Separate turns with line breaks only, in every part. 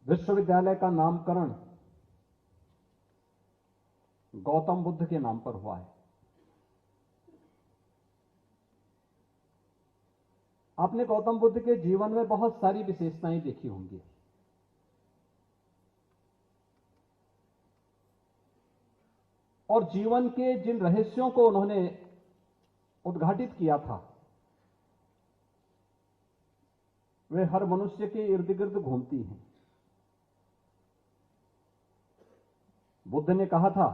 विश्वविद्यालय का नामकरण गौतम बुद्ध के नाम पर हुआ है। आपने गौतम बुद्ध के जीवन में बहुत सारी विशेषताएं देखी होंगी। और जीवन के जिन रहस्यों को उन्होंने उद्घाटित किया था, वे हर मनुष्य के इर्द गिर्द घूमती हैं। बुद्ध ने कहा था,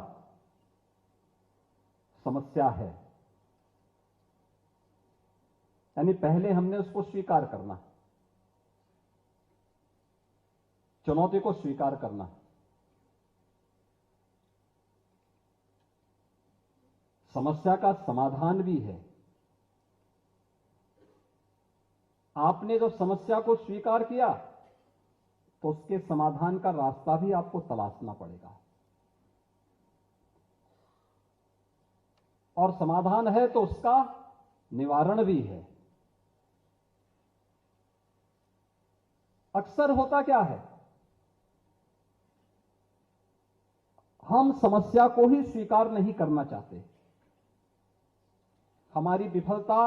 समस्या है, यानी पहले हमने उसको स्वीकार करना, चुनौती को स्वीकार करना। समस्या का समाधान भी है। आपने जब समस्या को स्वीकार किया तो उसके समाधान का रास्ता भी आपको तलाशना पड़ेगा। और समाधान है तो उसका निवारण भी है। अक्सर होता क्या है, हम समस्या को ही स्वीकार नहीं करना चाहते। हमारी विफलता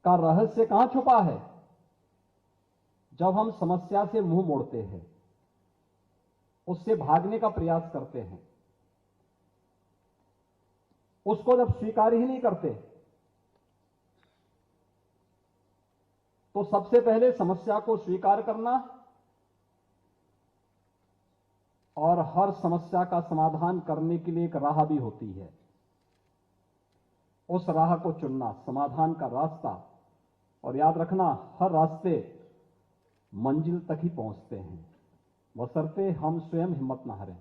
का रहस्य कहां छुपा है? जब हम समस्या से मुंह मोड़ते हैं, उससे भागने का प्रयास करते हैं, उसको जब स्वीकार ही नहीं करते, तो सबसे पहले समस्या को स्वीकार करना और हर समस्या का समाधान करने के लिए एक राह भी होती है। उस राह को चुनना, समाधान का रास्ता। और याद रखना, हर रास्ते मंजिल तक ही पहुंचते हैं, बशर्ते हम स्वयं हिम्मत न हारें।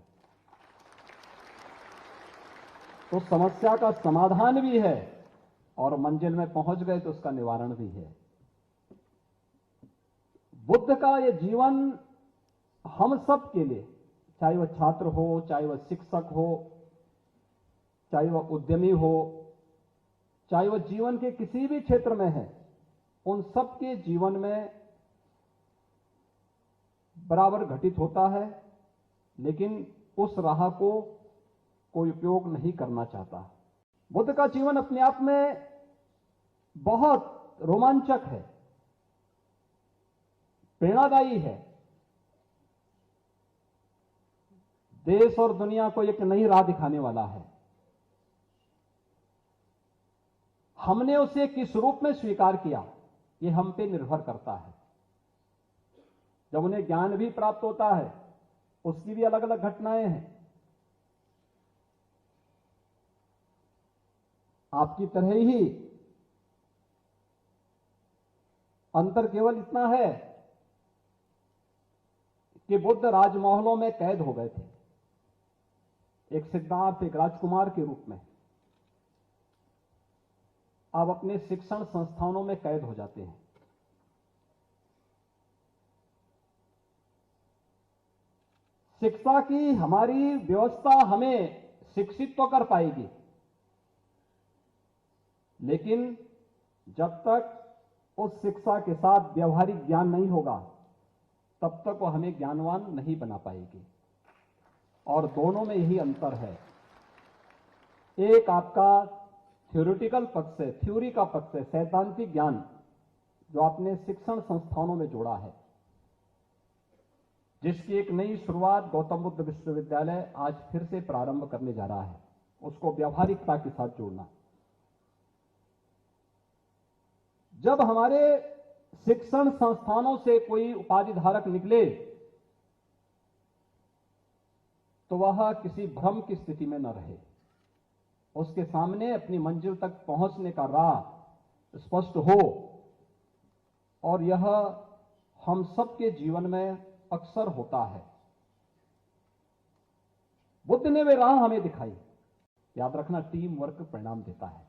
तो समस्या का समाधान भी है और मंजिल में पहुंच गए तो उसका निवारण भी है। बुद्ध का यह जीवन हम सब के लिए, चाहे वह छात्र हो, चाहे वह शिक्षक हो, चाहे वह उद्यमी हो, चाहे वह जीवन के किसी भी क्षेत्र में है, उन सब के जीवन में बराबर घटित होता है। लेकिन उस राह को कोई उपयोग नहीं करना चाहता। बुद्ध का जीवन अपने आप में बहुत रोमांचक है, प्रेरणादायी है, देश और दुनिया को एक नई राह दिखाने वाला है। हमने उसे किस रूप में स्वीकार किया, यह हम पे निर्भर करता है। जब उन्हें ज्ञान भी प्राप्त होता है, उसकी भी अलग अलग घटनाएं हैं। आपकी तरह ही अंतर केवल इतना है कि बुद्ध राजमहलों में कैद हो गए थे, एक सिद्धार्थ, एक राजकुमार के रूप में। अब अपने शिक्षण संस्थानों में कैद हो जाते हैं। शिक्षा की हमारी व्यवस्था हमें शिक्षित तो कर पाएगी, लेकिन जब तक उस शिक्षा के साथ व्यवहारिक ज्ञान नहीं होगा, तब तक वह हमें ज्ञानवान नहीं बना पाएगी। और दोनों में यही अंतर है। एक आपका थ्योरेटिकल पक्ष है, थ्योरी का पक्ष है, सैद्धांतिक ज्ञान, जो आपने शिक्षण संस्थानों में जोड़ा है, जिसकी एक नई शुरुआत गौतम बुद्ध विश्वविद्यालय आज फिर से प्रारंभ करने जा रहा है। उसको व्यावहारिकता के साथ जोड़ना। जब हमारे शिक्षण संस्थानों से कोई उपाधि धारक निकले, तो वह किसी भ्रम की स्थिति में न रहे। उसके सामने अपनी मंजिल तक पहुंचने का राह स्पष्ट हो। और यह हम सबके जीवन में अक्सर होता है। बुद्ध ने वे राह हमें दिखाई। याद रखना, टीम वर्क परिणाम देता है।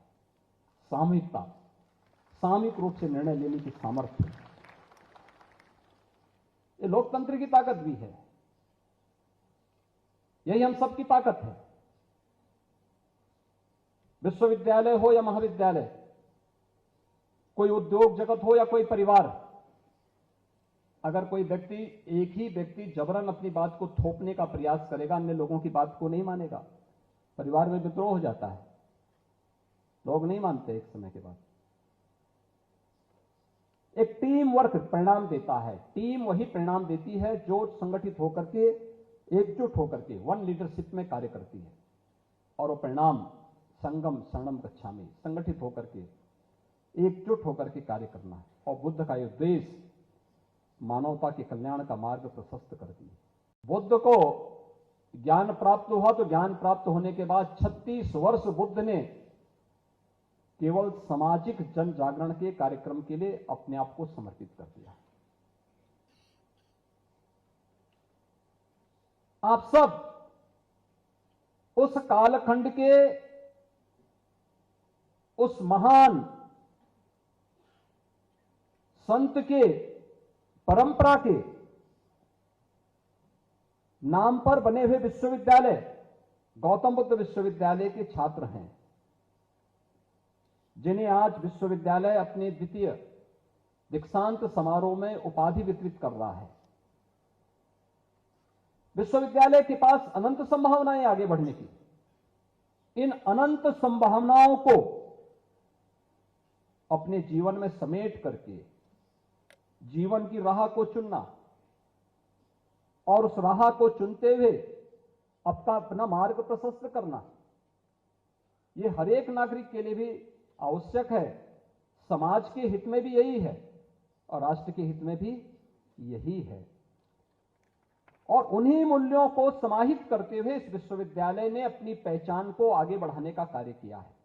सामूहिकता, सामूहिक रूप से निर्णय लेने की सामर्थ्य, ये लोकतंत्र की ताकत भी है। यही हम सबकी ताकत है। विश्वविद्यालय हो या महाविद्यालय, कोई उद्योग जगत हो या कोई परिवार, अगर कोई व्यक्ति, एक ही व्यक्ति जबरन अपनी बात को थोपने का प्रयास करेगा, अन्य लोगों की बात को नहीं मानेगा, परिवार में विद्रोह हो जाता है, लोग नहीं मानते एक समय के बाद। एक टीम वर्क परिणाम देता है। टीम वही परिणाम देती है जो संगठित होकर के, एकजुट होकर के वन लीडरशिप में कार्य करती है, और वो परिणाम संगम शरणम गच्छामि, संगठित होकर के, एकजुट होकर के कार्य करना है। और बुद्ध का ये उद्देश्य मानवता के कल्याण का मार्ग प्रशस्त कर दिया। बुद्ध को ज्ञान प्राप्त हुआ, तो ज्ञान प्राप्त होने के बाद 36 वर्ष बुद्ध ने केवल सामाजिक जन जागरण के कार्यक्रम के लिए अपने आप को समर्पित कर दिया। आप सब उस कालखंड के, उस महान संत के परंपरा के नाम पर बने हुए विश्वविद्यालय, गौतम बुद्ध विश्वविद्यालय के छात्र हैं, जिन्हें आज विश्वविद्यालय अपने द्वितीय दीक्षांत समारोह में उपाधि वितरित कर रहा है। विश्वविद्यालय के पास अनंत संभावनाएं आगे बढ़ने की। इन अनंत संभावनाओं को अपने जीवन में समेट करके जीवन की राह को चुनना, और उस राह को चुनते हुए अपना मार्ग प्रशस्त करना, यह हर एक नागरिक के लिए भी आवश्यक है। समाज के हित में भी यही है और राष्ट्र के हित में भी यही है। और उन्हीं मूल्यों को समाहित करते हुए इस विश्वविद्यालय ने अपनी पहचान को आगे बढ़ाने का कार्य किया है।